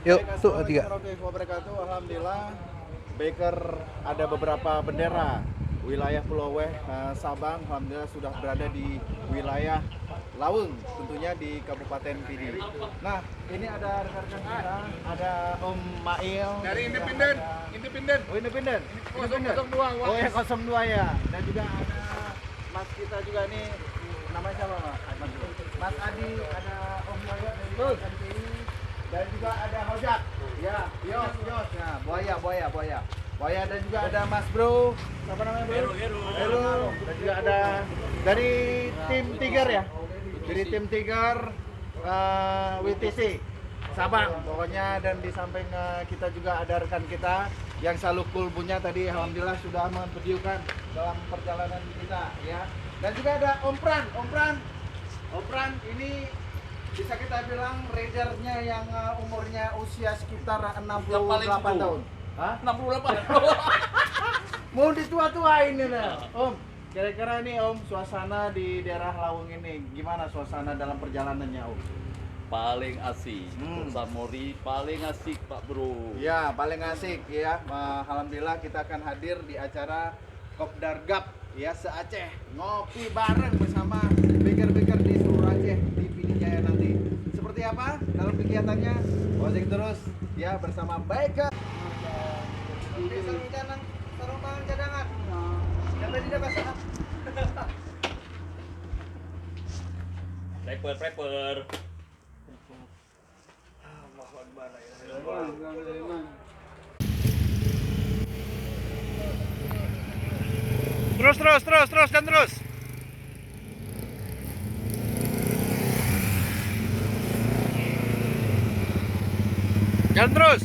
Yuk, tuh tiga. Alhamdulillah, Baker ada beberapa bendera wilayah Pulau Weh, Sabang. Alhamdulillah sudah berada di wilayah Laweng, tentunya di Kabupaten Pidi. Nah, ini ada rekan-rekan kita, ada Om Mail Dari Independen. Oh, Independen. 002. Oh ya, 02 ya. Dan juga ada Mas kita juga nih, namanya siapa Mas? Mas Adi, ada Om Yoyo dari KDPI. Dan juga ada Hojak, ya, Yos, nah, Buaya, dan juga ada Mas Bro, apa namanya Bro? Heru, dan juga ada dari tim Tiger ya, dari tim Tiger WTC Sabang, pokoknya. Dan di samping kita juga ada rekan kita yang selalu cool punya tadi, alhamdulillah sudah memvideokan dalam perjalanan kita ya. Dan juga ada Om Pran ini bisa kita bilang raidernya yang umurnya usia sekitar 68 tahun. Hah? 68. Mau ditua-tuain ini nih, Om. Kira-kira nih Om, suasana di daerah Laweng ini gimana suasana dalam perjalanannya Om? Paling asik, Samori paling asik Pak Bro. Ya, paling asik ya. Alhamdulillah kita akan hadir di acara Kopdar Gap ya se-Aceh, ngopi bareng bersama baker-baker di seluruh Aceh di Pidi Jaya nanti. Seperti apa dalam kegiatannya? Ojek terus ya bersama baker. Sarung tangan cadangan. Yang tadi tidak basah. Prepper. Terus dan terus. Jalan terus.